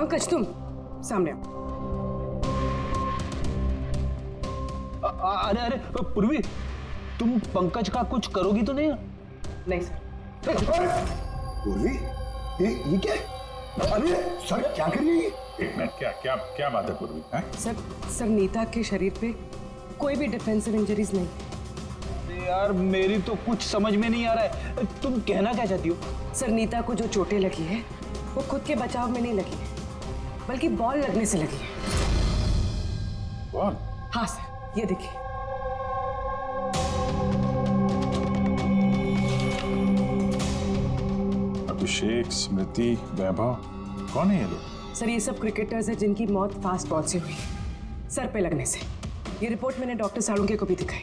पंकज तुम सामने आओ। अरे अरे पूर्वी, तुम पंकज का कुछ करोगी तो नहीं? नहीं सर। पूर्वी, ये क्या? अरे सर क्या कर रही है? एक मिनट, क्या क्या क्या बात है पूर्वी? सर नीता के शरीर पे कोई भी डिफेंसिव इंजरीज नहीं। यार मेरी तो कुछ समझ में नहीं आ रहा है, तुम कहना क्या चाहती हो? सर नीता को जो चोटें लगी है वो खुद के बचाव में नहीं लगी है, बल्कि बॉल लगने से लगी है। बॉल? हाँ सर, ये देखिए। अभिषेक, स्मृति, वैभव, कौन है ये लोग? सर ये सब क्रिकेटर्स हैं जिनकी मौत फास्ट बॉल से हुई है, सर पे लगने से। ये रिपोर्ट मैंने डॉक्टर साळुंके को भी दिखाई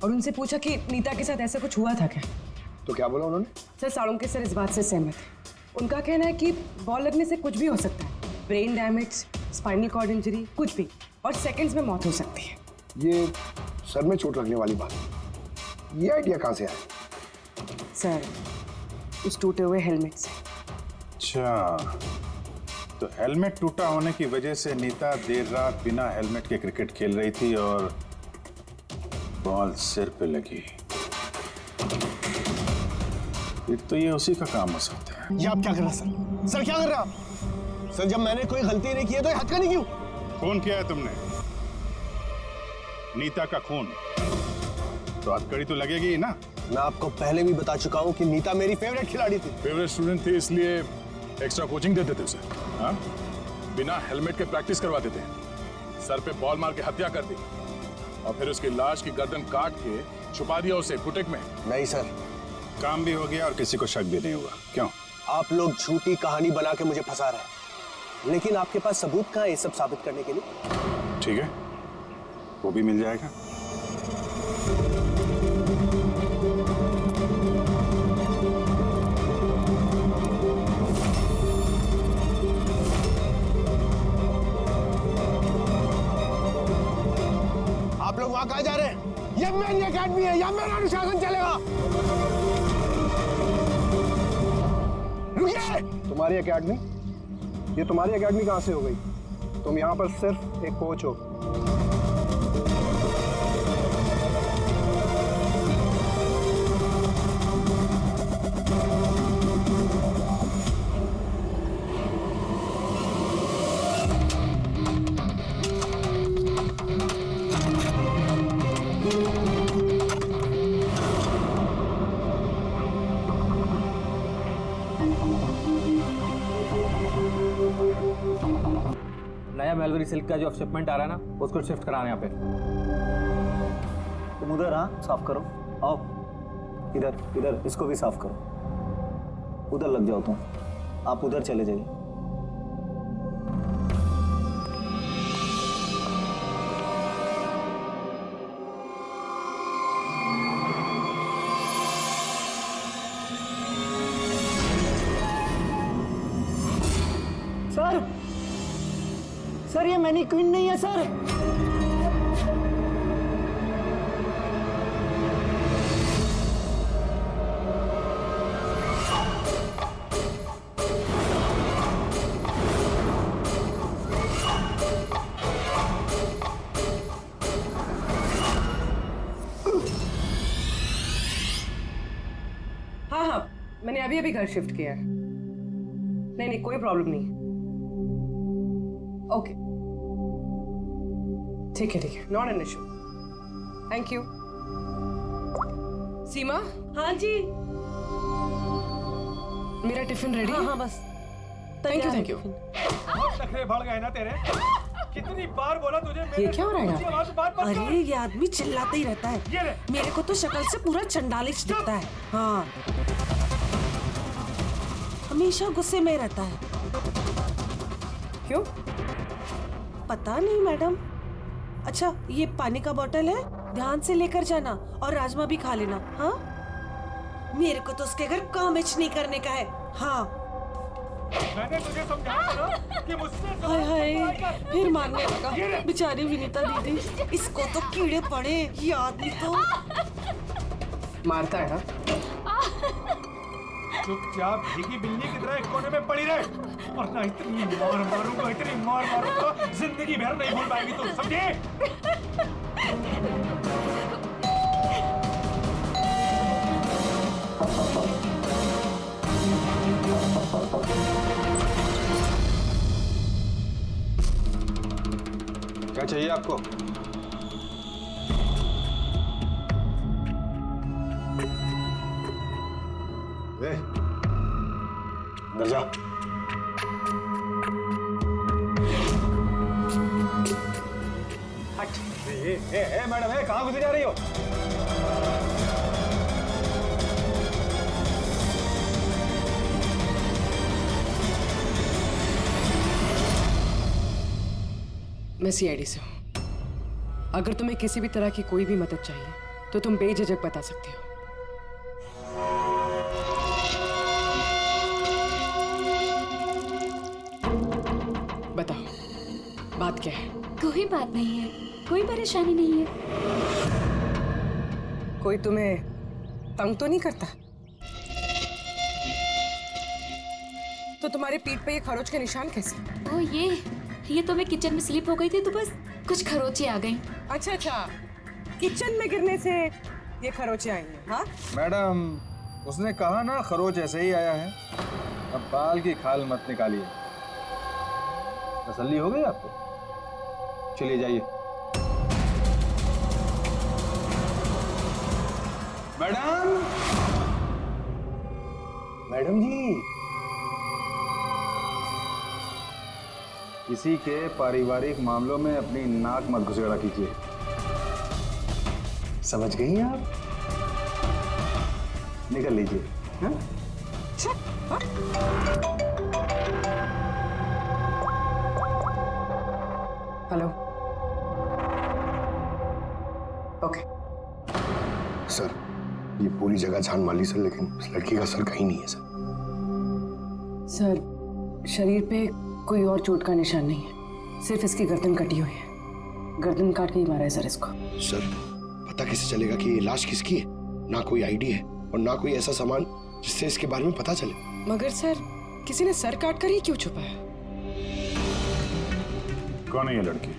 और उनसे पूछा कि नीता के साथ ऐसा कुछ हुआ था क्या। तो क्या बोला उन्होंने? सर साळुंके सर इस बात से सहमत है। उनका कहना है कि बॉल लगने से कुछ भी हो सकता है, brain damage, spinal cord injury, कुछ भी, और सेकंड्स में मौत हो सकती है। ये सर में चोट लगने वाली बात, ये आइडिया कहाँ से आया? सर उस टूटे हुए हेलमेट से। अच्छा, तो हेलमेट टूटा होने की वजह से नीता देर रात बिना हेलमेट के क्रिकेट खेल रही थी और बॉल सिर पे लगी। फिर तो ये उसी का काम हो सकता है। ये आप क्या कर रहे हैं सर? सर क्या कर रहे हैं आप? सर जब मैंने कोई गलती नहीं की है तो हद का नहीं क्यों? खून किया है तुमने, नीता का खून, तो हथकड़ी तो लगेगी ही ना। मैं आपको पहले भी बता चुका हूँ कि नीता मेरी फेवरेट खिलाड़ी थी। फेवरेट स्टूडेंट थी इसलिए एक्स्ट्रा कोचिंग देते थे उसे, हाँ? बिना हेलमेट के प्रैक्टिस करवाते थे, सर पे बॉल मार के हत्या कर दी और फिर उसकी लाश की गर्दन काट के छुपा दिया उसे बुटीक में। नहीं सर, काम भी हो गया और किसी को शक भी नहीं हुआ। क्यों? आप लोग झूठी कहानी बना के मुझे फंसा रहे हैं, लेकिन आपके पास सबूत कहाँ है ये सब साबित करने के लिए? ठीक है, वो भी मिल जाएगा। आप लोग वहां कहाँ जा रहे हैं? ये मेरी अकेडमी है, यहाँ मेरा अनुशासन चलेगा। रुकिए! तुम्हारी अकेडमी? ये तुम्हारी अकेडमी कहाँ से हो गई? तुम यहाँ पर सिर्फ एक कोच हो। नया मेलबरी सिल्क का जो शिपमेंट आ रहा है ना, उसको शिफ्ट कराना यहाँ पे। तुम उधर, हाँ साफ करो। आओ इधर, इधर इसको भी साफ करो। उधर लग जाओ तुम, आप उधर चले जाइए। सर, सर ये मैनीक्वीन नहीं है सर। हाँ हाँ, मैंने अभी अभी घर शिफ्ट किया है। नहीं नहीं, कोई प्रॉब्लम नहीं। ओके ठीक है, not an issue. Thank you. Seema. हाँ जी। मेरा टिफिन रेडी? हाँ बस। Thank you. बहुत नखरे बढ़ गए ना तेरे। कितनी बार बोला तुझे? ये क्या हो रहा है यहाँ पे? अरे ये आदमी चिल्लाता ही रहता है। मेरे को तो शक्ल से पूरा चंडालिश दिखता है। हाँ, हमेशा गुस्से में रहता है। क्यों? पता नहीं मैडम। अच्छा ये पानी का बोतल है, ध्यान से लेकर जाना और राजमा भी खा लेना। हाँ, मेरे को तो उसके घर काम नहीं करने का है। हाँ मैंने तुझे समझाया था कि मुझसे हाय हाय, फिर मारने लगा। बेचारी विनीता दीदी, इसको तो कीड़े पड़े। ये आदमी तो मारता है ना? चुपचाप भीगी बिल्ली की तरह एक कोने में पड़ी रहे। वरना इतनी मार मारूंगा जिंदगी भर नहीं भूल पाएगी तुम, समझे? क्या चाहिए आपको? अंदर जा। मैडम कहाँ घुसी जा रही हो? मैं सीआईडी से हूँ। अगर तुम्हें किसी भी तरह की कोई भी मदद चाहिए तो तुम बेझिझक बता सकती हो। बताओ, बात क्या है? कोई बात नहीं है, कोई परेशानी नहीं है। कोई तुम्हें तंग तो नहीं करता? तो तुम्हारे पीठ पे ये खरोच के निशान कैसे? ओ ये तो मैं किचन में स्लिप हो गई थी तो बस कुछ खरोचे आ गई। अच्छा अच्छा, किचन में गिरने से ये खरोचे आई हैं, हाँ? मैडम, उसने कहा ना खरोच ऐसे ही आया है। अब बाल की खाल मत निकालिए। तसल्ली हो गई आपको? चलिए जाइए। मैडम, मैडम जी, किसी के पारिवारिक मामलों में अपनी नाक मत घुसेड़ा कीजिए। समझ गई आप? निकल लीजिए। हाँ? हेलो। ओके। सर, ये पूरी जगह जान मार ली सर, लेकिन उस लड़की का सर कहीं नहीं है सर। सर, शरीर पे कोई और चोट का निशान नहीं है, सिर्फ इसकी गर्दन कटी हुई है। गर्दन काट के ही मारा है सर इसको। सर, पता कैसे चलेगा कि ये लाश किसकी है? ना कोई आईडी है और ना कोई ऐसा सामान जिससे इसके बारे में पता चले। मगर सर, किसी ने सर काट कर ही क्यों छुपाया? कौन है ये लड़की?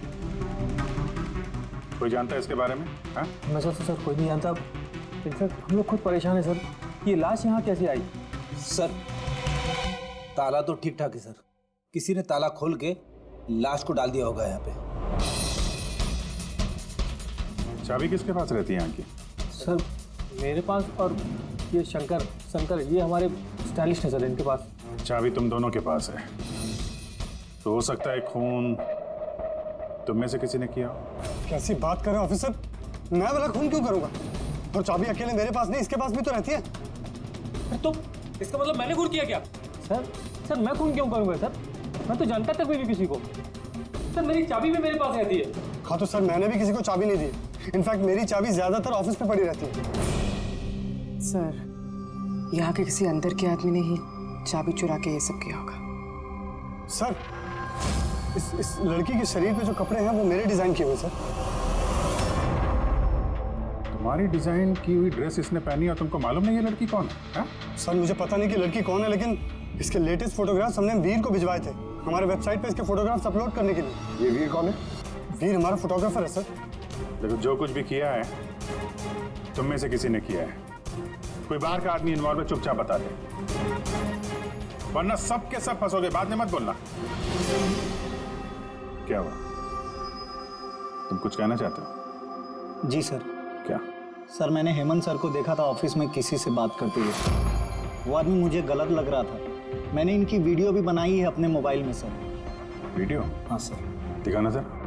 कोई जानता है इसके बारे में? हाँ? मैं सर कोई नहीं जानता। इनफैक्ट हम लोग खुद परेशान है सर। ये लाश यहाँ कैसे आई? सर, ताला तो ठीक ठाक है सर। किसी ने ताला खोल के लाश को डाल दिया होगा यहाँ पे। चाबी किसके पास रहती है यहाँ की? सर मेरे पास, और ये शंकर ये हमारे स्टाइलिस्ट है सर, इनके पास। चाबी तुम दोनों के पास है, तो हो सकता है खून तुम में से किसी ने किया हो। कैसी बात कर रहे हैं ऑफिसर? मैं वाला खून क्यों करूंगा? और चाबी अकेले मेरे पास नहीं, इसके पास भी तो रहती है। तो इसका मतलब मैंने खून किया क्या? सर मैं खून क्यों करूंगा सर? मैं तो जानता तक भी नहीं किसी को। सर मेरी चाबी भी मेरे पास रहती है। हाँ तो सर, मैंने भी किसी को चाबी नहीं दी। इनफैक्ट मेरी चाबी ज्यादातर ऑफिस पे पड़ी रहती है। सर, यहाँ के किसी अंदर के आदमी ने ही चाबी चुरा के ये सब किया होगा। सर, इस लड़की के शरीर पे जो कपड़े हैं वो मेरे डिजाइन किए हुए सर। तुम्हारी डिजाइन की हुई ड्रेस इसने पहनी और तुमको मालूम नहीं है लड़की कौन है? सर, मुझे पता नहीं कि लड़की कौन है, लेकिन इसके लेटेस्ट फोटोग्राफ्स हमने वीर को भिजवाए थे हमारे वेबसाइट पे इसके फोटोग्राफ्स अपलोड करने के लिए। ये वीर कौन है? वीर हमारा फोटोग्राफर है सर। देखो, जो कुछ भी किया है तुम में से किसी ने किया है। कोई बाहर का आदमी इन्वॉल्व है, चुपचाप बता दे, वरना सब के सब फंसोगे। बाद में मत बोलना। क्या हुआ? तुम कुछ कहना चाहते हो? जी सर। क्या? सर, मैंने हेमंत सर को देखा था ऑफिस में किसी से बात करते हुए। वो आदमी मुझे गलत लग रहा था। मैंने इनकी वीडियो भी बनाई है अपने मोबाइल में सर। वीडियो? हाँ सर। दिखाना सर।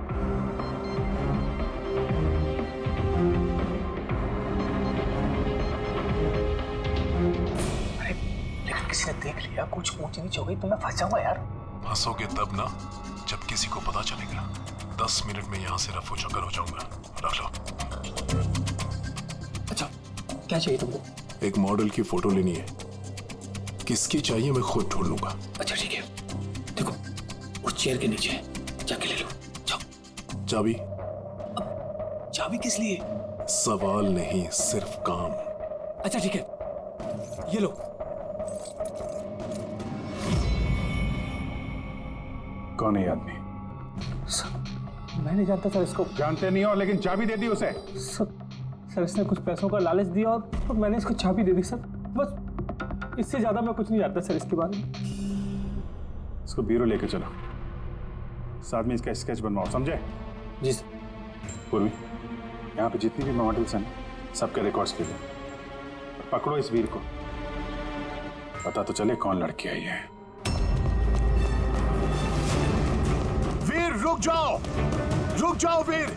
किसी ने देख लिया, कुछ ऊंच नीच हो गई तो मैं फंस जाऊंगा यार। फंसोगे तब ना जब किसी को पता चलेगा। 10 मिनट में यहाँ से रफू चक्कर हो जाऊंगा। रख लो। अच्छा, क्या चाहिए तुमको? एक मॉडल की फोटो लेनी है। किसकी चाहिए मैं खुद ढूंढ लूंगा। अच्छा ठीक है, देखो उस चेयर के नीचे जाके ले लो। जाओ। चाबी? चाबी किस लिए? सवाल नहीं, सिर्फ काम। अच्छा ठीक है, ये लो। कौन है ये आदमी? मैं नहीं जानता सर इसको। जानते नहीं हो, लेकिन चाबी दे दी उसे। सर इसने कुछ पैसों का लालच दिया और मैंने इसको चाबी दे दी सर। बस इससे ज्यादा मैं कुछ नहीं जानता सर इसके बारे में। इसको ब्यूरो लेके चलो, साथ में इसका स्केच बनवाओ, समझे? जी सर। पूर्वी, यहाँ पे जितनी भी मॉडल्स हैं सबके रिकॉर्ड्स के लिए पकड़ो इस वीर को, पता तो चले कौन लड़की आई है। वीर रुक जाओ वीर।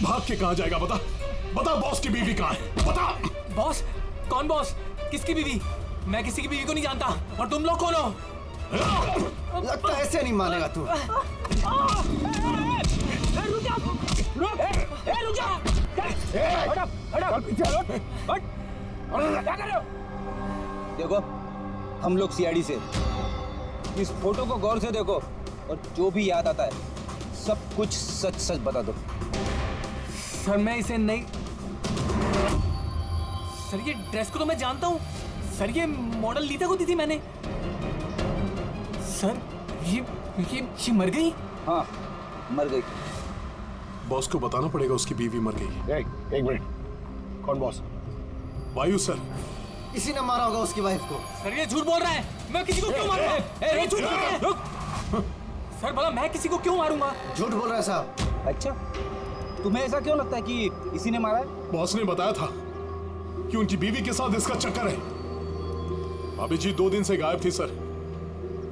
भाग के कहां जाएगा? बता बॉस की बीवी कहां है? बता। बॉस? कौन बॉस? किसकी बीवी? मैं किसी की बीवी को नहीं जानता। और तुम लोग कौन हो? लगता है ऐसे नहीं मानेगा तू। देखो, हम लोग सीआईडी से, इस फोटो को गौर से देखो और जो भी याद आता है सब कुछ सच सच बता दो। सर मैं इसे नहीं। सर ये ड्रेस को तो मैं जानता हूँ सर, ये मॉडल लीता को दी थी मैंने। सर ये मर गई? हाँ मर गई। बॉस को बताना पड़ेगा उसकी बीवी मर गई। एक मिनट, कौन बॉस? वायु सर। इसी ने मारा होगा उसकी वाइफ को। सर ये झूठ बोल रहा है। मैं किसी को क्यों मारूंगा? झूठ बोल रहा है। रुक। सर भला मैं किसी को क्यों मारूंगा? झूठ बोल रहा है साहब। अच्छा, तुम्हें ऐसा क्यों लगता है कि इसी ने मारा है? बॉस ने बताया था कि उनकी बीवी के साथ इसका चक्कर है। भाभी जी 2 दिन से गायब थी सर,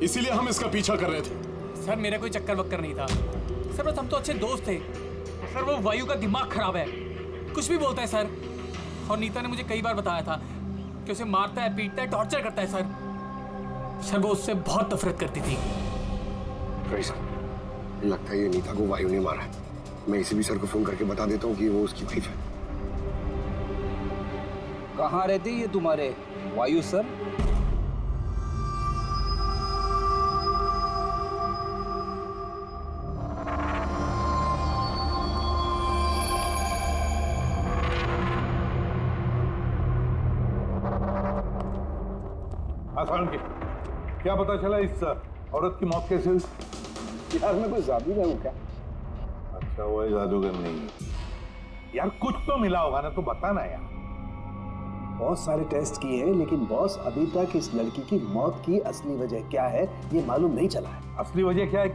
इसीलिए हम इसका पीछा कर रहे थे। सर मेरा कोई चक्कर वक्कर नहीं था सर, बस हम तो अच्छे दोस्त थे। सर वो वायु का दिमाग खराब है, कुछ भी बोलता है सर। और नीता ने मुझे कई बार बताया था कि उसे मारता है, पीटता है, टॉर्चर करता है सर वो उससे बहुत नफरत करती थी। लगता है ये नीता को वायु ने मारा है। मैं इसी भी सर को फोन करके बता देता हूँ कि वो उसकी वाइफ है। कहाँ रहते ये तुम्हारे वायु सर? क्या पता चला इस औरत की मौत कैसे हुई? यार मैं कोई जादूगर हूँ क्या? अच्छा वो जादूगर नहीं है यार, कुछ तो मिला होगा ना, तो बताना यार। बहुत सारे टेस्ट किए हैं लेकिन बॉस अभी तक इस लड़की की मौत की असली वजह क्या है ये मालूम नहीं चला है। असली वजह क्या है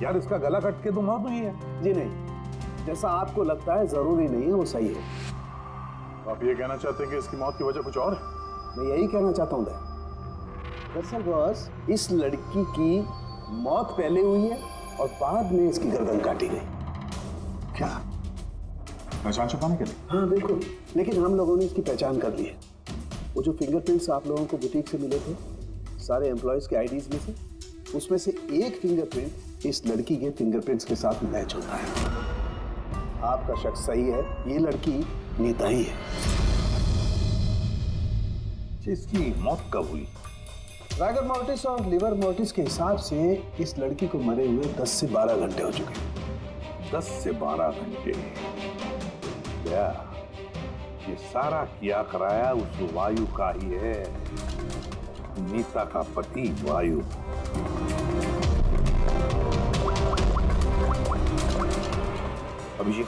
यार? इसका गला कट के तो मौत हुई है। जी नहीं, जैसा आपको लगता है जरूरी नहीं है वो सही है। आप ये कहना चाहते हैं कि इसकी मौत की वजह कुछ और है? मैं यही कहना चाहता हूँ दरअसल बॉस, इस लड़की की मौत पहले हुई है और बाद में इसकी गर्दन काटी गई। क्या? पहचान छुपाने के लिए? हाँ बिल्कुल, लेकिन हम लोगों ने इसकी पहचान कर ली है। वो जो फिंगरप्रिंट्स आप लोगों को बुटीक से मिले थे सारे एम्प्लॉयज के आईडीज में से, उसमें से एक फिंगरप्रिंट इस लड़की के फिंगरप्रिंट्स के साथ मैच होता है। आपका शक सही है, ये लड़की नीता ही है। इसकी मौत कब हुई? रागर मोर्टिस और लिवर मोर्टिस के हिसाब से इस लड़की को मरे हुए 10 से 12 घंटे हो चुके हैं। 10 से 12 घंटे? क्या ये सारा किया कराया उस वायु का ही है, नीता का पति वायु। अभिषेक,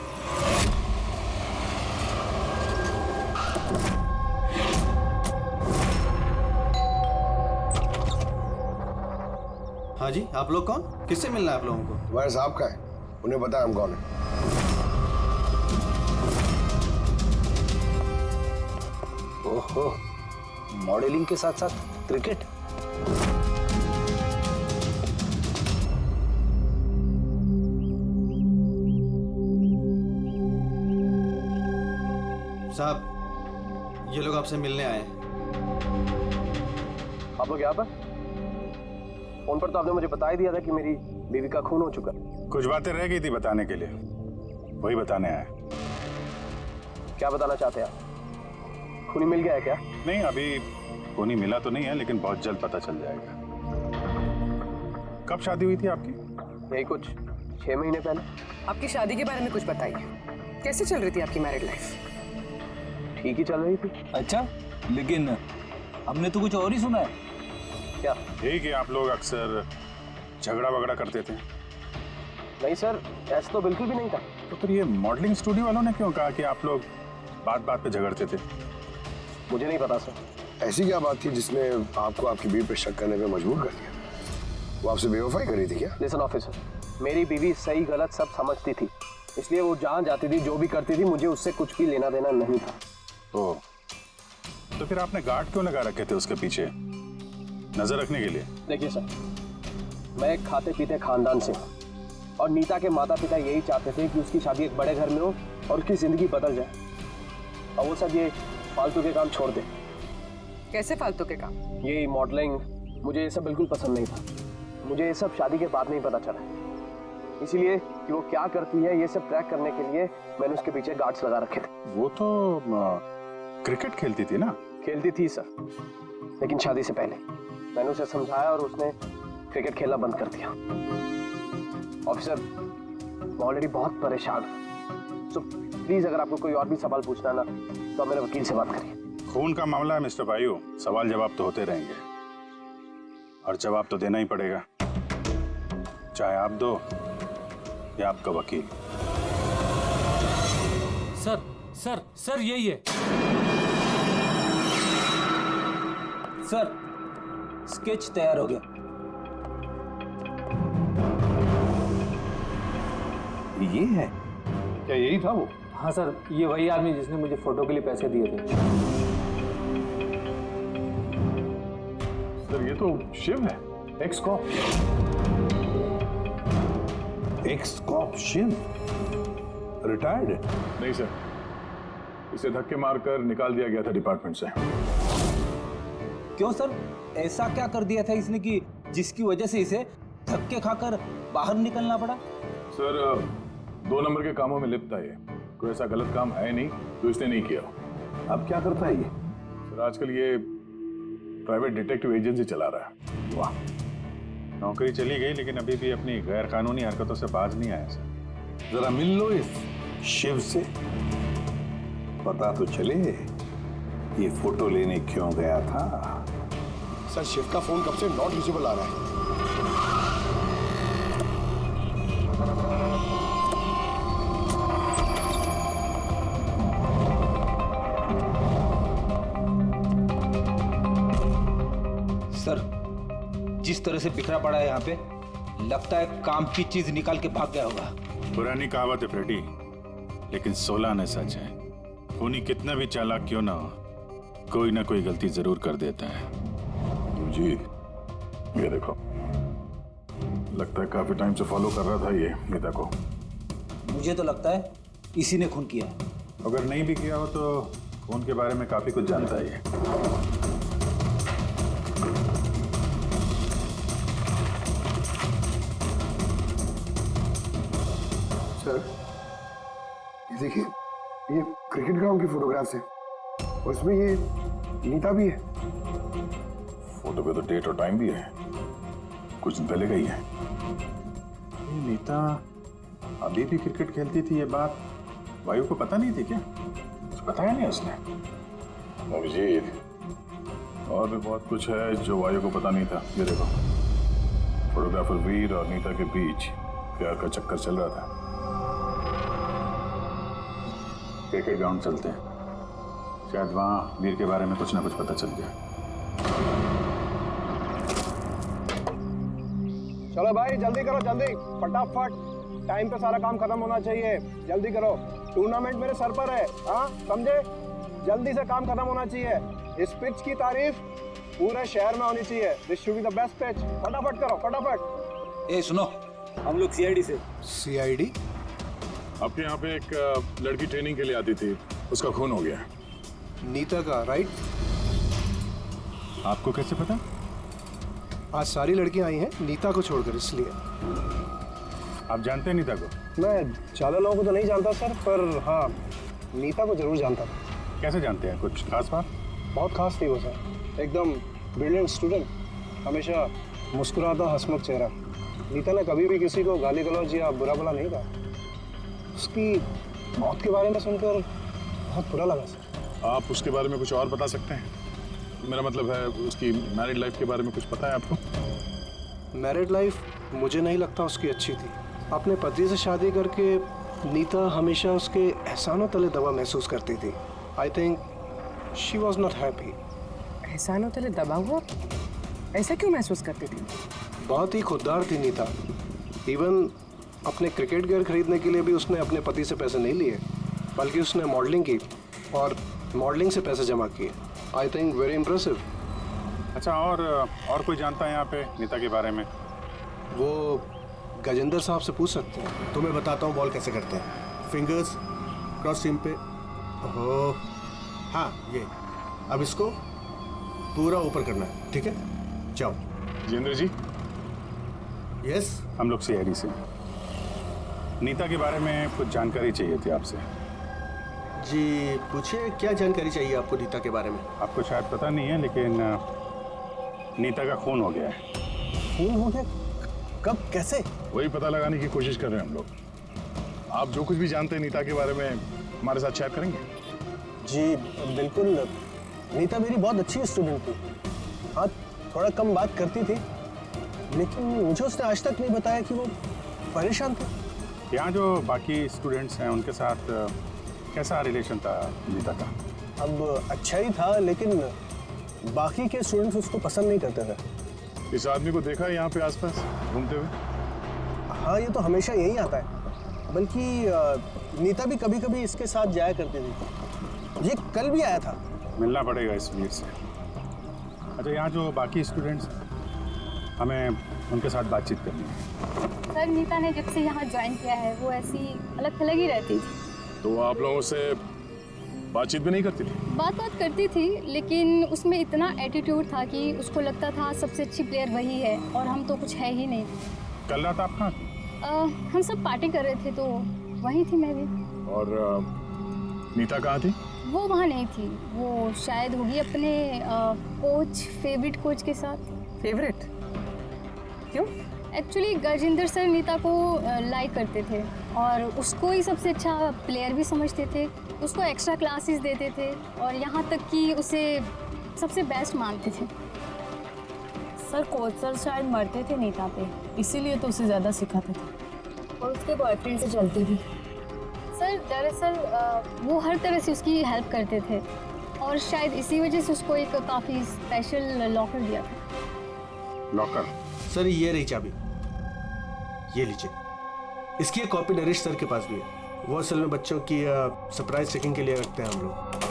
हाँ जी, आप लोग कौन? किससे मिलना है आप लोगों को? तुम्हारे साहब का है, उन्हें पता है हम कौन है। ओहो, मॉडलिंग के साथ साथ क्रिकेट? साहब, ये लोग आपसे मिलने आए हैं। आप लोग यहाँ पर? फोन पर तो आपने मुझे बता ही दिया था कि मेरी बीवी का खून हो चुका। कुछ बातें रह गई थी बताने के लिए, वही बताने आया। क्या बताना चाहते हैं आप? खूनी मिल गया है क्या? नहीं, अभी खूनी मिला तो नहीं है, लेकिन बहुत जल्द पता चल जाएगा। कब शादी हुई थी आपकी? यही कुछ 6 महीने पहले। आपकी शादी के बारे में कुछ बताइए, कैसे चल रही थी आपकी मैरिड लाइफ? ठीक ही चल रही थी। अच्छा, लेकिन हमने तो कुछ और ही सुना है। क्या? यही कि आप लोग अक्सर झगड़ा वगड़ा करते थे। नहीं सर, ऐसा तो बिल्कुल भी नहीं था। तो फिर ये मॉडलिंग स्टूडियो वालों ने क्यों कहा कि आप लोग बात बात पे झगड़ते थे? मुझे नहीं पता सर। ऐसी क्या बात थी जिसने आपको आपकी बीवी पर शक करने पे मजबूर कर दिया? वो आपसे बेवफाई कर रही थी क्या? लिसन ऑफिसर, मेरी बीवी सही गलत सब समझती थी, इसलिए वो जहाँ जाती थी, जो भी करती थी, मुझे उससे कुछ भी लेना देना नहीं था। तो फिर आपने गार्ड क्यों लगा रखे थे उसके पीछे, नजर रखने के लिए? देखिए सर, मैं एक खाते पीते खानदान से हूँ और नीता के माता पिता यही चाहते थे कि उसकी शादी एक बड़े घर में हो और उसकी जिंदगी बदल जाए, और वो सब ये फालतू के काम छोड़ दे। कैसे फालतू के काम? ये मॉडलिंग, मुझे ये सब बिल्कुल पसंद नहीं था। मुझे ये सब शादी के बाद नहीं पता चला, इसीलिए कि वो क्या करती है ये सब ट्रैक करने के लिए मैंने उसके पीछे गार्ड्स लगा रखे थे। वो तो क्रिकेट खेलती थी ना? खेलती थी सर, लेकिन शादी से पहले मैंने उसे समझाया और उसने क्रिकेट खेलना बंद कर दिया। ऑफिसर, मैं ऑलरेडी बहुत परेशान हूँ, सो प्लीज अगर आपको कोई और भी सवाल पूछना ना तो मेरे वकील से बात करिए। खून का मामला है मिस्टर वायु, सवाल जवाब तो होते रहेंगे और जवाब तो देना ही पड़ेगा, चाहे आप दो या आपका वकील। सर सर सर यही है सर, स्केच तैयार हो गया। ये है क्या? यही था वो? हाँ सर, ये वही आदमी जिसने मुझे फोटो के लिए पैसे दिए थे। सर ये तो शिव है, ex cop. Ex cop Shiv retired? नहीं सर, इसे धक्के मारकर निकाल दिया गया था डिपार्टमेंट से। क्यों सर, ऐसा क्या कर दिया था इसने कि जिसकी वजह से इसे धक्के खाकर बाहर निकलना पड़ा? सर 2 नंबर के कामों में लिप्त है ये, कोई ऐसा गलत काम है नहीं तो इसने नहीं किया। अब क्या करता है ये? सर आजकल ये प्राइवेट डिटेक्टिव एजेंसी चला रहा है। वाह, नौकरी चली गई लेकिन अभी भी अपनी गैर कानूनी हरकतों से बाज नहीं आया सर। जरा मिल लो इस शिव से, पता तो चले ये फोटो लेने क्यों गया था। सर शिव का फोन कब से नॉट रीचेबल आ रहा है। सर, जिस तरह से बिखरा पड़ा है यहाँ पे, लगता है काम की चीज निकाल के भाग गया होगा। पुरानी कहावत है फ्रेडी, लेकिन 16 आने सच है। खूनी कितना भी चालाक क्यों ना हो, कोई ना कोई गलती जरूर कर देता है। जी ये देखो, लगता है काफी टाइम से फॉलो कर रहा था ये नीता को। मुझे तो लगता है इसी ने खून किया है। अगर नहीं भी किया हो तो खून के बारे में काफी कुछ जानता है ये। सर ये देखिए, ये क्रिकेट ग्राउंड की फोटोग्राफ्स है और इसमें ये नीता भी है। फोटो पे तो डेट और टाइम भी है, कुछ दिन पहले गई है। ये नीता अभी भी क्रिकेट खेलती थी, ये बात वायु को पता नहीं थी क्या? कुछ बताया नहीं उसने? अभिजीत, और भी बहुत कुछ है जो वायु को पता नहीं था। ये देखो, फोटोग्राफर वीर और नीता के बीच प्यार का चक्कर चल रहा था। क्रिकेट ग्राउंड चलते हैं, शायद वहां वीर के बारे में कुछ ना कुछ पता चल गया। चलो भाई जल्दी करो, जल्दी फटाफट, टाइम पे सारा काम खत्म होना चाहिए, जल्दी करो। टूर्नामेंट मेरे सर पर है, हाँ समझे? जल्दी से काम खत्म होना चाहिए। इस पिच की तारीफ पूरे शहर में होनी चाहिए। This should be the best pitch. फटाफट करो, फटाफट। ए सुनो, हम लोग सीआईडी से। सीआईडी? आपके यहाँ पे एक लड़की ट्रेनिंग के लिए आती थी, उसका खून हो गया। नीता का, राइट? आपको कैसे पता? आज सारी लड़कियां आई हैं नीता को छोड़कर, इसलिए। आप जानते हैं नीता को? मैं ज्यादा लोगों को तो नहीं जानता सर, पर हाँ नीता को जरूर जानता था। कैसे जानते हैं? कुछ खास बात? बहुत खास थी वो सर। एकदम ब्रिलियंट स्टूडेंट, हमेशा मुस्कुराता हंसमुख चेहरा। नीता ने कभी भी किसी को गाली गलौज या बुरा भला नहीं कहा। उसकी मौत के बारे में सुनकर बहुत बुरा लगा सर। आप उसके बारे में कुछ और बता सकते हैं? मेरा मतलब है उसकी मैरिड लाइफ के बारे में कुछ पता है आपको? मैरिड लाइफ मुझे नहीं लगता उसकी अच्छी थी। अपने पति से शादी करके नीता हमेशा उसके एहसानों तले दबा महसूस करती थी। I think she was not happy. एहसानों तले दबा हुआ? ऐसा क्यों महसूस करती थी? बहुत ही खुददार थी नीता। इवन अपने क्रिकेट गियर खरीदने के लिए भी उसने अपने पति से पैसे नहीं लिए, बल्कि उसने मॉडलिंग की और मॉडलिंग से पैसे जमा किए। I think very impressive. अच्छा, और कोई जानता है यहाँ पे नीता के बारे में? वो गजेंद्र साहब से पूछ सकते हैं। तुम्हें बताता हूँ बॉल कैसे करते हैं। फिंगर्स क्रॉस सीम पे। ओहो, हाँ ये। अब इसको पूरा ऊपर करना है, ठीक है? जाओ। जितेंद्र जी। यस। हम लोग सीआईडी से नीता के बारे में कुछ जानकारी चाहिए थी आपसे। जी पूछिए, क्या जानकारी चाहिए आपको नीता के बारे में? आपको शायद पता नहीं है, लेकिन नीता का खून हो गया है। खून हो गया? कब, कैसे? वही पता लगाने की कोशिश कर रहे हैं हम लोग। आप जो कुछ भी जानते हैं नीता के बारे में हमारे साथ शेयर करेंगे? जी बिल्कुल। नीता मेरी बहुत अच्छी स्टूडेंट थी। हाँ, थोड़ा कम बात करती थी, लेकिन मुझे उसने आज तक नहीं बताया कि वो परेशान थी। यहाँ जो बाकी स्टूडेंट्स हैं उनके साथ कैसा रिलेशन था नीता का? अब अच्छा ही था, लेकिन बाकी के स्टूडेंट्स उसको पसंद नहीं करते थे। इस आदमी को देखा है यहाँ पे आसपास घूमते हुए? हाँ, ये तो हमेशा यही आता है। बल्कि नीता भी कभी कभी इसके साथ जाया करती थी। ये कल भी आया था। मिलना पड़ेगा इस वीर से। अच्छा, यहाँ जो बाकी स्टूडेंट्स, हमें उनके साथ बातचीत करनी है। सर, नीता ने जब से यहाँ ज्वाइन किया है वो ऐसी अलग थलग ही रहती थी। तो आप लोगों से बातचीत भी नहीं करती थी? बात करती थी, लेकिन उसमें इतना एटीट्यूड था कि उसको लगता था सबसे अच्छी प्लेयर वही है और हम तो कुछ है ही नहीं। कल रात आप कहाँ थी? हम सब पार्टी कर रहे थे तो वहीं थी मैं भी। और नीता कहाँ थी? वो वहाँ नहीं थी। वो शायद होगी अपने कोच, फेवरेट कोच के साथ। फेवरेट? क्यों? एक्चुअली गजेंद्र सर नीता को लाइक करते थे और उसको ही सबसे अच्छा प्लेयर भी समझते थे। उसको एक्स्ट्रा क्लासेस देते थे और यहाँ तक कि उसे सबसे बेस्ट मानते थे। सर, कोच सर शायद मरते थे नीता पे, इसीलिए तो उसे ज़्यादा सिखाते थे और उसके बॉयफ्रेंड से चलती थी। सर, दरअसल वो हर तरह से उसकी हेल्प करते थे और शायद इसी वजह से उसको एक काफ़ी स्पेशल लॉकर दिया था। लॉकर? सर, ये रही चाबी, ये लीजिए। इसकी एक कॉपी नरेश सर के पास भी है। वो असल में बच्चों की सरप्राइज चेकिंग के लिए रखते हैं हम लोग।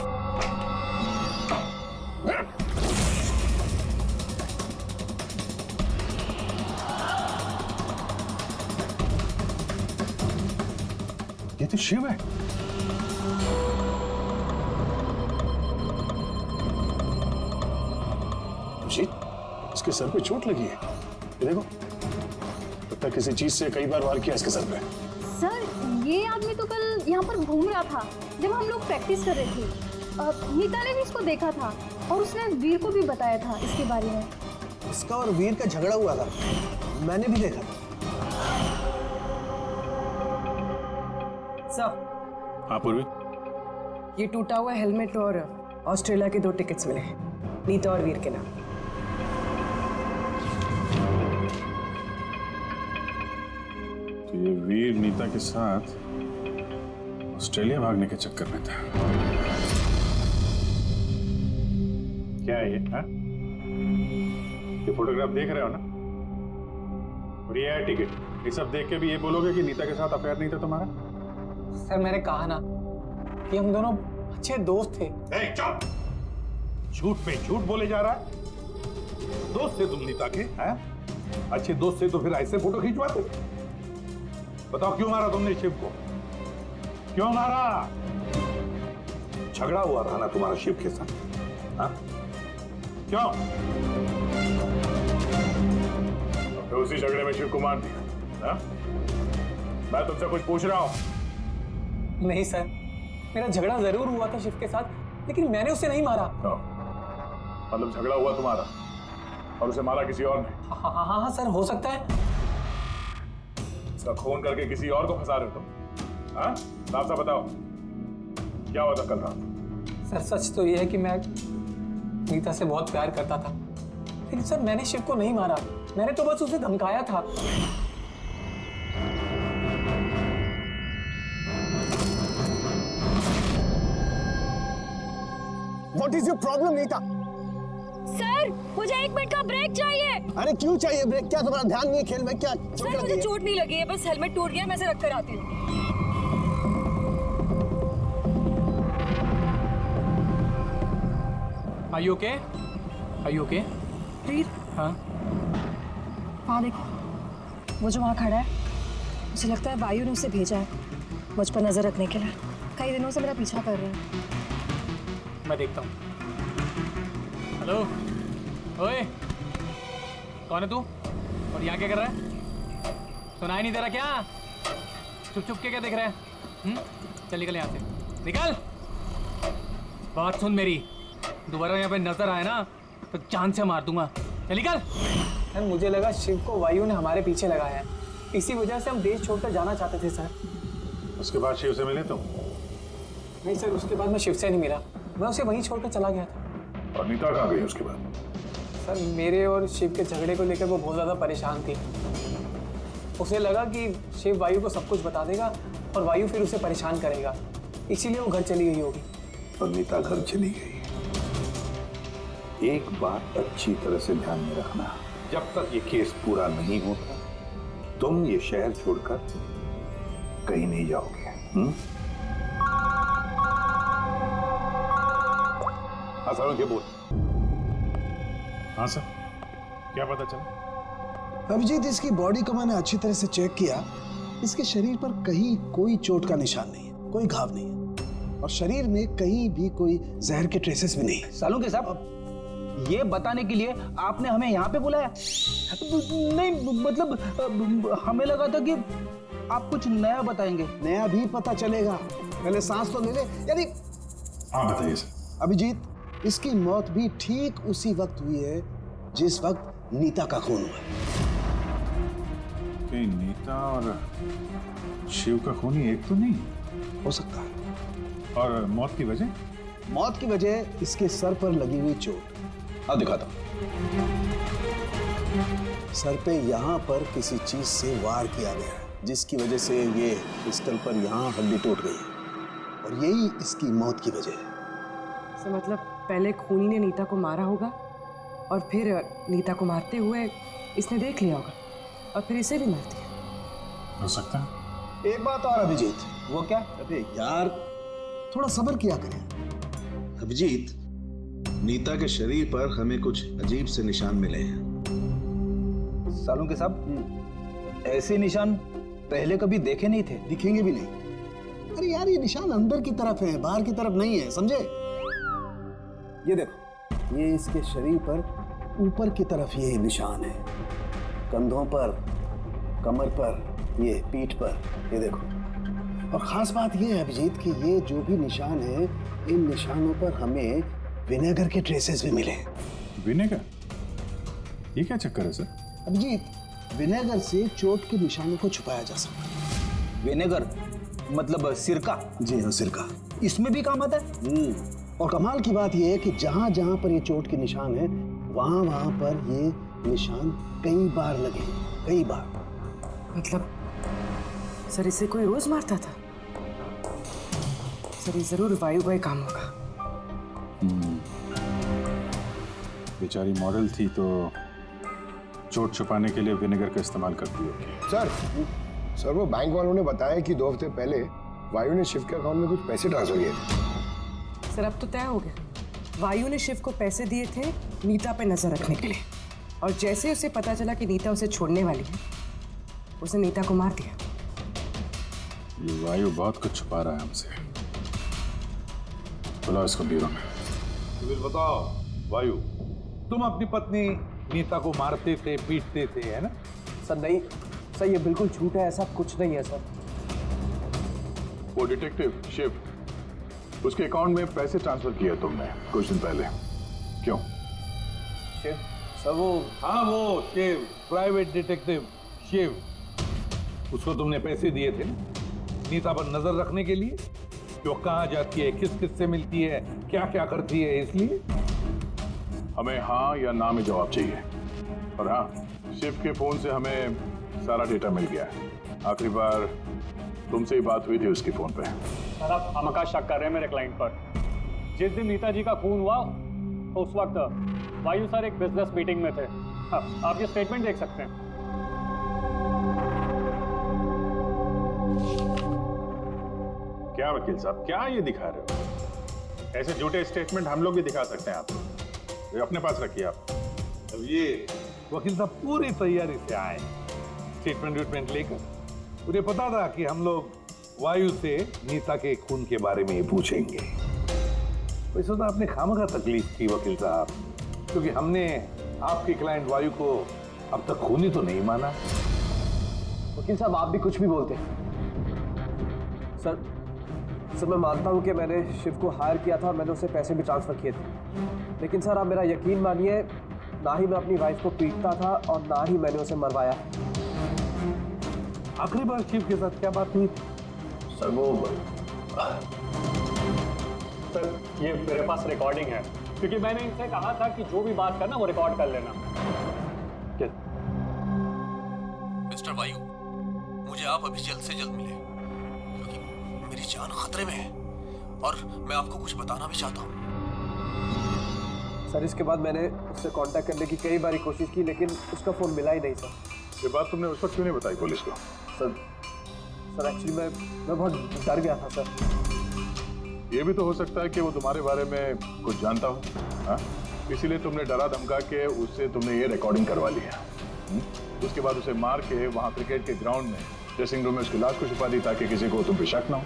ये तो शिव है। जी, इसके सर पे चोट लगी है। ये देखो, लगता है किसी चीज से कई बार वार किया इसके सर पे। सर, ये आदमी तो कल यहाँ पर घूम रहा था जब हम लोग प्रैक्टिस कर रहे थे। नीता ने भी इसको देखा था और उसने वीर को भी बताया था इसके बारे में। इसका और वीर का झगड़ा हुआ था, मैंने भी देखा था। सर। हाँ पूर्वी, ये टूटा हुआ हेलमेट और ऑस्ट्रेलिया के 2 टिकट्स मिले हैं, नीता और वीर के नाम। तो ये वीर नीता के साथ ऑस्ट्रेलिया भागने के चक्कर में था। क्या है ये? हाँ? ये फोटोग्राफ देख रहे हो ना? और ये है टिकट। ये सब देख के भी ये बोलोगे कि नीता के साथ अफेयर नहीं था तुम्हारा? सर, मैंने कहा ना कि हम दोनों अच्छे दोस्त थे। चुप! झूठ पे झूठ बोले जा रहा है। दोस्त थे तुम नीता के? हैं? अच्छे दोस्त थे तो फिर ऐसे फोटो खिंचवाते? बताओ क्यों मारा तुमने शिव को? क्यों मारा? झगड़ा हुआ था ना तुम्हारा शिव के साथ? हाँ? क्यों? तो उसी झगड़े में शिव को मार दिया। हाँ? मैं तुमसे कुछ पूछ रहा हूं। नहीं सर, मेरा झगड़ा जरूर हुआ था शिव के साथ, लेकिन मैंने उसे नहीं मारा। मतलब झगड़ा हुआ तुम्हारा और उसे मारा किसी और ने? हाँ हाँ हाँ सर, हो सकता है। इसका खून करके किसी और को फंसा रहे हो तुम? हाँ, साफ साफ बताओ, क्या हुआ था कल रात? सर सच तो ये है कि मैं नीता से बहुत प्यार करता था, लेकिन सर मैंने शिव को नहीं मारा, मैंने तो बस उसे धमकाया था। What is your problem, Neeta? Sir मुझे 1 मिनट का ब्रेक चाहिए। अरे क्यों चाहिए ब्रेक? क्या तुम्हारा ध्यान नहीं है खेल में? क्या सर मुझे चोट नहीं लगी है, बस हेलमेट टूट गया, मैं इसे रख कर आती हूँ। Are you okay? Are you okay? रीर, हाँ वहाँ देखो, वो जो वहाँ खड़ा है, मुझे लगता है वायु ने उसे भेजा है मुझ पर नजर रखने के लिए। कई दिनों से मेरा पीछा कर रहे हैं। मैं देखता हूँ। हेलो, ओए, कौन है तू? और यहाँ क्या कर रहा है? सुनाई नहीं दे रहा क्या? चुप चुप के क्या देख रहा है? चल निकल यहाँ से, निकल। बात सुन मेरी, दोबारा यहाँ पे नजर आए ना तो जान से मार दूंगा। चल निकल। सर मुझे लगा शिव को वायु ने हमारे पीछे लगाया है, इसी वजह से हम देश छोड़कर जाना चाहते थे सर। उसके बाद शिव से मिले तुम? नहीं सर, उसके बाद मैं शिव से नहीं मिला, मैं उसे वहीं छोड़कर चला गया था। और नीता कहाँ गई उसके बाद? सर मेरे और शिव के झगड़े को लेकर वो बहुत ज़्यादा परेशान थी। उसे लगा कि शिव वायु को सब कुछ बता देगा और वायु फिर उसे परेशान करेगा, इसीलिए वो घर चली गई होगी। और नीता घर चली गई। एक बात अच्छी तरह से ध्यान में रखना, जब तक ये केस पूरा नहीं होता तुम ये शहर छोड़कर कहीं नहीं जाओगे। हाँ सर, क्या बोल? हाँ सर, क्या पता चला? अभिजीत, इसकी बॉडी को मैंने अच्छी तरह से चेक किया। इसके शरीर पर कहीं कोई चोट का निशान नहीं है, कोई घाव नहीं है, और शरीर में कहीं भी कोई जहर के ट्रेसेस भी नहीं है। सालुंके साहब, ये बताने के लिए आपने हमें यहाँ पे बुलाया? नहीं मतलब हमें लगा था कि आप कुछ नया बताएंगे। नया भी पता चलेगा, पहले सांस तो ले ले। यानी हाँ बताइए सर। अभिजीत, इसकी मौत भी ठीक उसी वक्त हुई है जिस वक्त नीता का खून हुआ। कहीं नीता और शिव का खूनी एक तो नहीं हो सकता है। और मौत की वजह? मौत की वजह इसके सर पर लगी हुई चोट। हाँ दिखाता हूं। सर पे यहाँ पर किसी चीज से वार किया गया है, जिसकी वजह से ये स्कल पर यहाँ हड्डी टूट गई है, और यही इसकी मौत की वजह है। तो मतलब पहले खूनी ने नीता को मारा होगा और फिर नीता को मारते हुए इसने देख लिया होगा और फिर इसे भी मार दिया। हो सकता है। एक बात और अभिजीत। वो क्या? अबे यार, थोड़ा सब्र किया करें। अभिजीत, नीता के शरीर पर हमें कुछ अजीब से निशान मिले हैं। सालुंके साहब, ऐसे निशान पहले कभी देखे नहीं थे। दिखेंगे भी नहीं। अरे यार, ये निशान अंदर की तरफ है, बाहर की तरफ नहीं है, समझे? ये देखो, ये इसके शरीर पर ऊपर की तरफ ये निशान है, कंधों पर, कमर पर, ये पीठ पर, ये देखो। और खास बात ये है अभिजीत कि ये जो भी निशान है, इन निशानों पर हमें विनेगर के ट्रेसेस भी मिले। विनेगर? ये क्या चक्कर है सर? अभिजीत, विनेगर से चोट के निशानों को छुपाया जा सकता है। विनेगर मतलब सिरका? जी हाँ, सिरका इसमें भी काम आता है। और कमाल की बात यह है कि जहां जहां पर ये चोट के निशान है, वहां वहां पर ये निशान कई बार लगे, कई बार। मतलब सर इसे कोई रोज मारता था? सर ये जरूर वायु का ही काम होगा। बेचारी मॉडल थी तो चोट छुपाने के लिए विनेगर का इस्तेमाल करती होगी। सर वो बैंक वालों ने बताया कि 2 हफ्ते पहले वायु ने शिव के अकाउंट में कुछ पैसे ट्रांसफर किए थे। सर अब तो तय हो गया, वायु ने शिव को पैसे दिए थे नीता पे नजर रखने के लिए, और जैसे ही उसे पता चला कि नीता उसे छोड़ने वाली है, उसने नीता को मार दिया। ये वायु बहुत कुछ छुपा रहा है हमसे। बुलाओ इसको ब्यूरो में। फिर बताओ वायु, तुम अपनी पत्नी नीता को मारते थे, पीटते थे, है ना? सर नहीं सर, ये बिल्कुल झूठ है, ऐसा कुछ नहीं है सर। वो डिटेक्टिव शिव, उसके अकाउंट में पैसे ट्रांसफर किए तुमने कुछ दिन पहले, क्यों? शिव सर वो हाँ वो शिव, प्राइवेट डिटेक्टिव शिव। उसको तुमने पैसे दिए थे ना नीता पर नजर रखने के लिए, जो कहाँ जाती है, किस किस से मिलती है, क्या क्या करती है, इसलिए हमें हाँ या ना में जवाब चाहिए। और हाँ, शिव के फोन से हमें सारा डेटा मिल गया है। आखिरी बार तुमसे ही बात हुई थी उसके फोन पे। सर आप हमका शक कर रहे हैं मेरे क्लाइंट पर। जिस दिन नीता जी का खून हुआ तो उस वक्त वायु सर एक बिजनेस मीटिंग में थे। हाँ, आप ये स्टेटमेंट देख सकते हैं। क्या वकील साहब, क्या ये दिखा रहे हो? ऐसे झूठे स्टेटमेंट हम लोग भी दिखा सकते हैं आपको, ये अपने पास रखिए आप। अब ये वकील साहब पूरी तैयारी से आए स्टेटमेंट लेकर। उन्हें पता था कि हम लोग वायु से नीता के खून के बारे में पूछेंगे। वैसे तो आपने खामखा तकलीफ की वकील साहब, क्योंकि हमने आपके क्लाइंट वायु को अब तक खूनी तो नहीं माना। वकील साहब आप भी कुछ भी बोलते हैं। सर मैं मानता हूं कि मैंने शिव को हायर किया था और मैंने उसे पैसे भी ट्रांसफर किए थे, लेकिन सर आप मेरा यकीन मानिए, ना ही मैं अपनी वाइफ को पीटता था और ना ही मैंने उसे मरवाया। आखिरी बार शिव के साथ क्या बात हुई थी? सर वो सर ये मेरे पास रिकॉर्डिंग है, क्योंकि मैंने इनसे कहा था कि जो भी बात करना वो रिकॉर्ड कर लेना। मिस्टर वायु, मुझे आप अभी जल्द से जल्द मिले, क्योंकि मेरी जान खतरे में है और मैं आपको कुछ बताना भी चाहता हूँ। सर इसके बाद मैंने उससे कांटेक्ट करने की कई बार कोशिश की, लेकिन उसका फोन मिला ही नहीं सर। ये बात तुमने उस वक्त क्यों नहीं बताई पुलिस को? सर एक्चुअली मैं बहुत डर गया था सर। ये भी तो हो सकता है कि वो तुम्हारे बारे में कुछ जानता हो, हाँ? इसीलिए तुमने डरा धमका के उससे तुमने ये रिकॉर्डिंग करवा ली है। उसके बाद उसे मार के वहाँ क्रिकेट के ग्राउंड में ड्रेसिंग रूम में उसकी लाश को छुपा दी, ताकि किसी को तुम पे शक ना हो।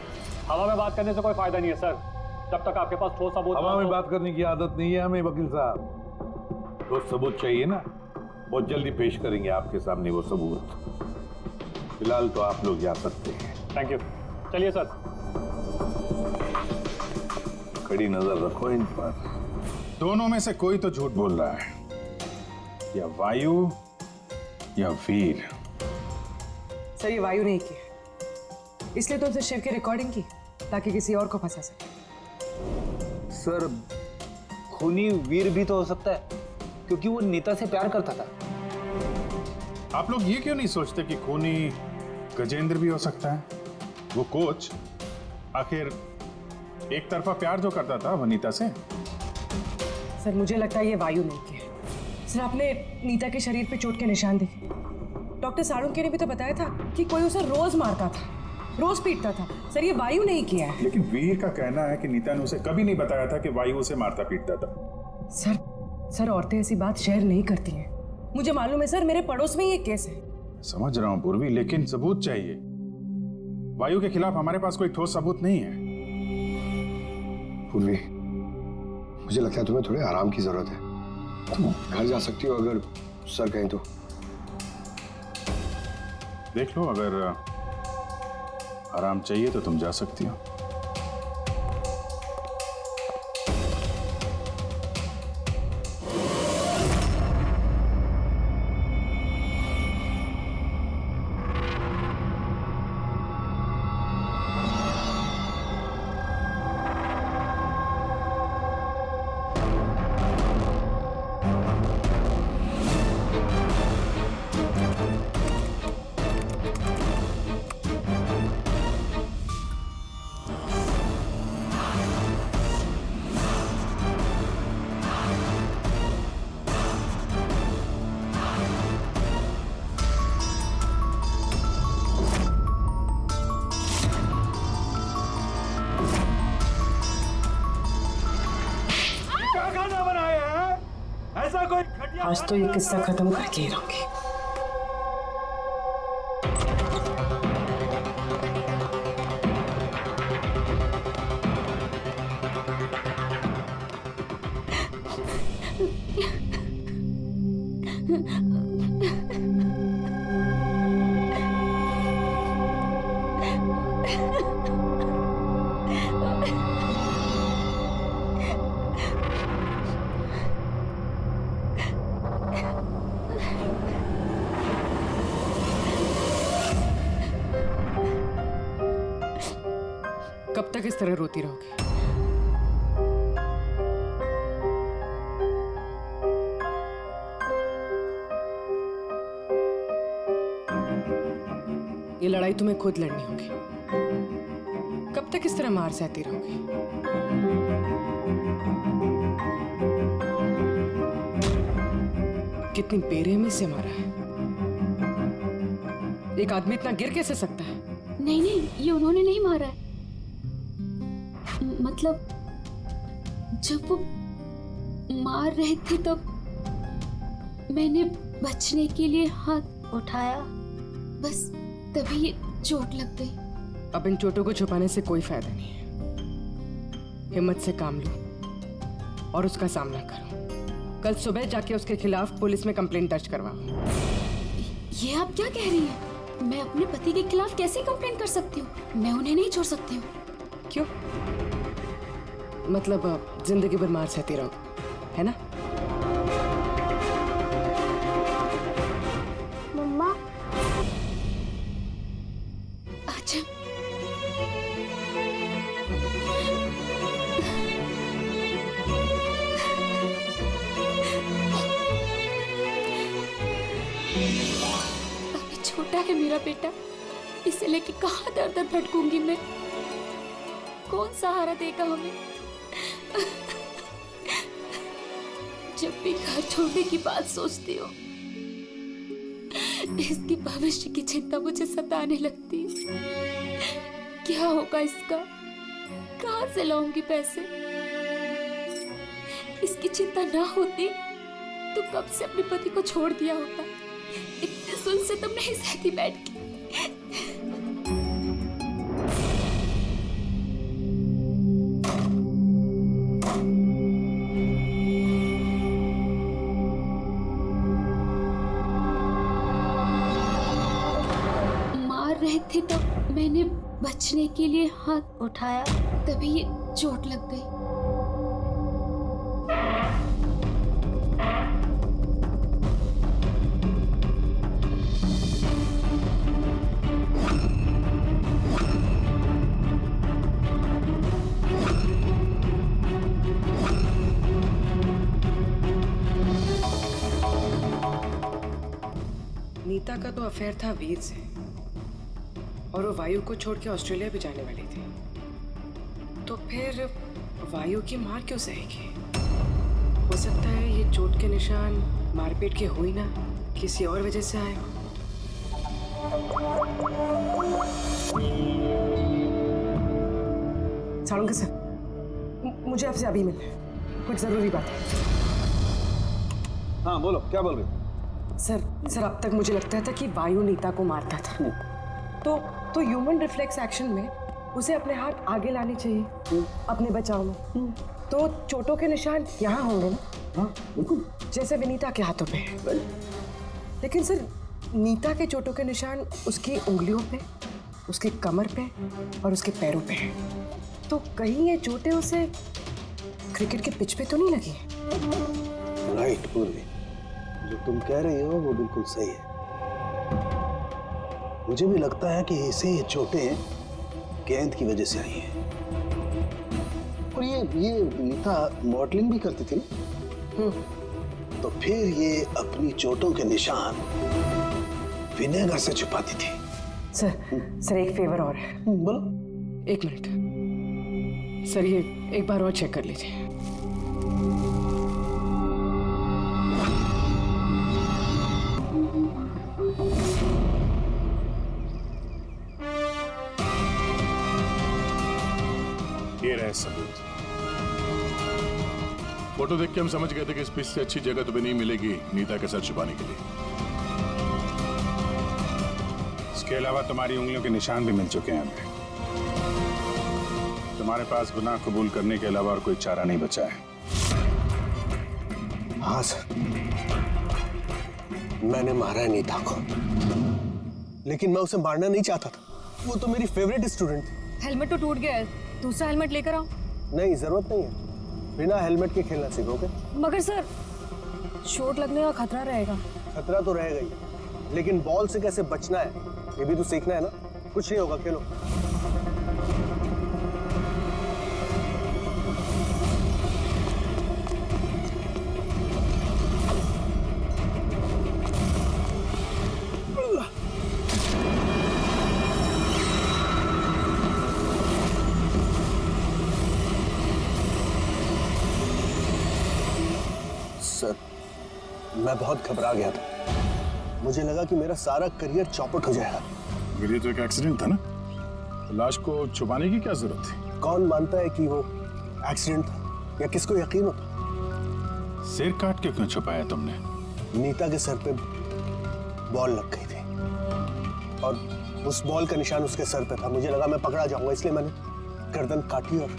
हवा में बात करने से कोई फायदा नहीं है सर, जब तक आपके पास ठोस सबूत। हवा में बात करने की आदत नहीं है हमें वकील साहब। ठोस सबूत चाहिए ना, बहुत जल्दी पेश करेंगे आपके सामने वो सबूत। फिलहाल तो आप लोग जा सकते हैं। थैंक यू, चलिए सर। कड़ी नजर रखो इन पर। दोनों में से कोई तो झूठ बोल रहा है, या वायु या वीर। सर ये वायु नहीं किया, इसलिए तो उनसे शिव की रिकॉर्डिंग की ताकि किसी और को फंसा सके। सर खूनी वीर भी तो हो सकता है, क्योंकि वो नीता से प्यार करता था। आप लोग ये क्यों नहीं सोचते कि खूनी गजेंद्र भी हो सकता है? वो कोच आखिर एक तरफा प्यार जो करता था वनीता से। सर मुझे लगता है ये वायु नहीं किया। सर आपने नीता के शरीर पे चोट के निशान देखे। डॉक्टर साळुंखे ने भी तो बताया था कि कोई उसे रोज मारता था, रोज पीटता था। सर ये वायु नहीं किया है। लेकिन वीर का कहना है कि नीता ने उसे कभी नहीं बताया था कि वायु उसे मारता पीटता था। सर औरतें ऐसी बात शेयर नहीं करती हैं। मुझे मालूम है सर, मेरे पड़ोस में ये केस है। समझ रहा हूं पूर्वी, लेकिन सबूत चाहिए। वायु के खिलाफ हमारे पास कोई ठोस सबूत नहीं है। पूर्वी, मुझे लगता है तुम्हें थोड़े आराम की जरूरत है। तुम घर जा सकती हो अगर सर कहें तो। देख लो, अगर आराम चाहिए तो तुम जा सकती हो। आज तो ये किस्सा खत्म करके ही रहूंगी। कब तक इस तरह रोती रहोगी? ये लड़ाई तुम्हें खुद लड़नी होगी। कब तक इस तरह मार सहती रहोगी? कितनी बेरहमी से मारा है। एक आदमी इतना गिर कैसे सकता है? नहीं नहीं, ये उन्होंने नहीं मारा है। मतलब जब वो मार रहे थे तो मैंने बचने के लिए हाथ उठाया, बस तभी ये चोट लग गई। अब इन चोटों को छुपाने से कोई फायदा नहीं है। हिम्मत से काम लो और उसका सामना करो। कल सुबह जाके उसके खिलाफ पुलिस में कंप्लेंट दर्ज करवाओ। ये आप क्या कह रही हैं? मैं अपने पति के खिलाफ कैसे कंप्लेंट कर सकती हूँ? मैं उन्हें नहीं छोड़ सकती हूँ। क्यों? मतलब जिंदगी भर मार सहती रहो, है ना? मम्मा। अच्छा। अभी छोटा है मेरा बेटा, इसे लेके कहाँ दर दर भटकूंगी मैं? कौन सहारा देगा हमें? जब भी घर छोड़ने की बात सोचती हूँ, इसकी भविष्य की चिंता मुझे सताने लगती है। क्या होगा इसका? कहाँ से लाऊंगी पैसे? इसकी चिंता ना होती तो कब से अपने पति को छोड़ दिया होता। इतने सुन से तुम नहीं सहती बैठ के। रहे थे तो मैंने बचने के लिए हाथ उठाया, तभी ये चोट लग गई। नीता का तो अफेयर था वीर से, और वो वायु को छोड़ के ऑस्ट्रेलिया भी जाने वाली थी। तो फिर वायु की मार क्यों सहेगी? हो सकता है ये चोट के निशान मारपीट के हुई ना, किसी और वजह से आए हो। साळुंके सर, मुझे आपसे अभी मिलना है, कुछ जरूरी बात है। हाँ बोलो, क्या बोल रहे? सर अब तक मुझे लगता था कि वायु नीता को मारता था, तो ह्यूमन रिफ्लेक्स एक्शन में उसे अपने हाथ आगे लाने चाहिए अपने बचाव में। तो चोटों के निशान यहाँ होंगे ना? हाँ बिल्कुल, जैसे विनीता के हाथों पे है। लेकिन सर नीता के चोटों के निशान उसकी उंगलियों पे, उसके कमर पे और उसके पैरों पे है। तो कहीं ये चोटें उसे क्रिकेट के पिच पे तो नहीं लगी? राइट पूर्वी, जो तुम कह रही हो वो बिल्कुल सही है। मुझे भी लगता है कि इसे ये चोटें गेंद की वजह से आई हैं। और ये नीता मॉडलिंग भी करती थी ना, तो फिर ये अपनी चोटों के निशान विनेगर से छुपाती थी। सर एक फेवर और है। बोलो। 1 मिनट सर, ये एक बार और चेक कर लीजिए। ये रहे सबूत। फोटो देख के हम समझ गए थे कि इस पिच से अच्छी जगह तुम्हें नहीं मिलेगी नीता के सर छुपाने के लिए। इसके अलावा तुम्हारी उंगलियों के निशान भी मिल चुके हैं हमें। तुम्हारे पास गुनाह कबूल करने के अलावा और कोई चारा नहीं बचा है। हाँ सर, मैंने मारा है नीता को, लेकिन मैं उसे मारना नहीं चाहता था। वो तो मेरी फेवरेट स्टूडेंट थी। हेलमेट तो टूट गया है, दूसरा हेलमेट लेकर आओ। नहीं, जरूरत नहीं है, बिना हेलमेट के खेलना सीखोगे। मगर सर चोट लगने का खतरा रहेगा। खतरा तो रहेगा ही, लेकिन बॉल से कैसे बचना है ये भी तो सीखना है ना। कुछ नहीं होगा, खेलो। मैं बहुत घबरा गया था। मुझे लगा कि मेरा सारा करियर चौपट हो जाएगा। ये तो एक एक्सीडेंट था ना, लाश को छुपाने की क्या जरूरत थी? कौन मानता है कि वो एक्सीडेंट था या किसको यकीन होता? सिर काट के क्यों छुपाया तुमने? नीता के सर पे बॉल लग गई थी और उस बॉल का निशान उसके सर पे था। मुझे लगा मैं पकड़ा जाऊंगा, इसलिए मैंने गर्दन काटी और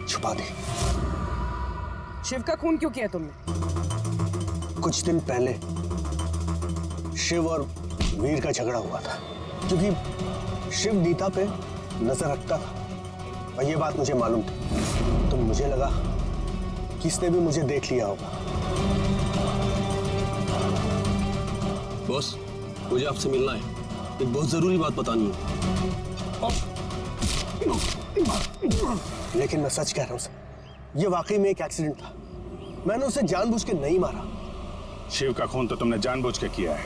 छुपा दी। शिव का खून क्यों किया तुमने? कुछ दिन पहले शिव और वीर का झगड़ा हुआ था, क्योंकि शिव नीता पे नजर रखता था और ये बात मुझे मालूम थी। तो मुझे लगा किसने भी मुझे देख लिया होगा। बॉस, मुझे आपसे मिलना है, एक बहुत जरूरी बात बतानी है। लेकिन मैं सच कह रहा हूं सर, ये वाकई में एक एक्सीडेंट था। मैंने उसे जानबूझ के नहीं मारा। शिव का खून तो तुमने जानबूझ के किया है।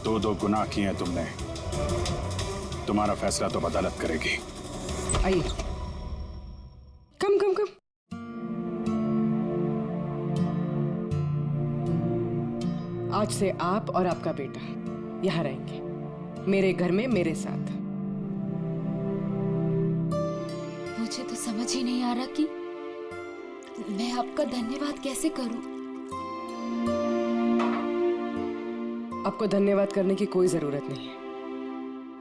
दो गुनाह किए हैं तुमने। तुम्हारा फैसला तो अदालत करेगी। आइए, कम कम कम। आज से आप और आपका बेटा यहाँ रहेंगे, मेरे घर में मेरे साथ। मुझे तो समझ ही नहीं आ रहा कि मैं आपका धन्यवाद कैसे करूं। आपको धन्यवाद करने की कोई जरूरत नहीं है।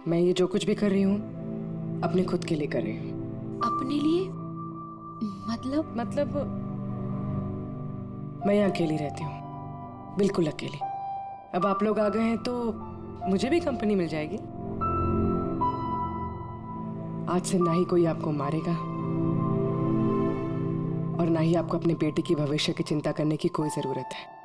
मैं ये जो कुछ भी कर रही हूँ अपने खुद के लिए कर रही हूँ। अपने लिए? मतलब मैं यहाँ अकेली रहती हूँ, बिल्कुल अकेली। अब आप लोग आ गए हैं तो मुझे भी कंपनी मिल जाएगी। आज से ना ही कोई आपको मारेगा और ना ही आपको अपने बेटे की भविष्य की चिंता करने की कोई जरूरत है।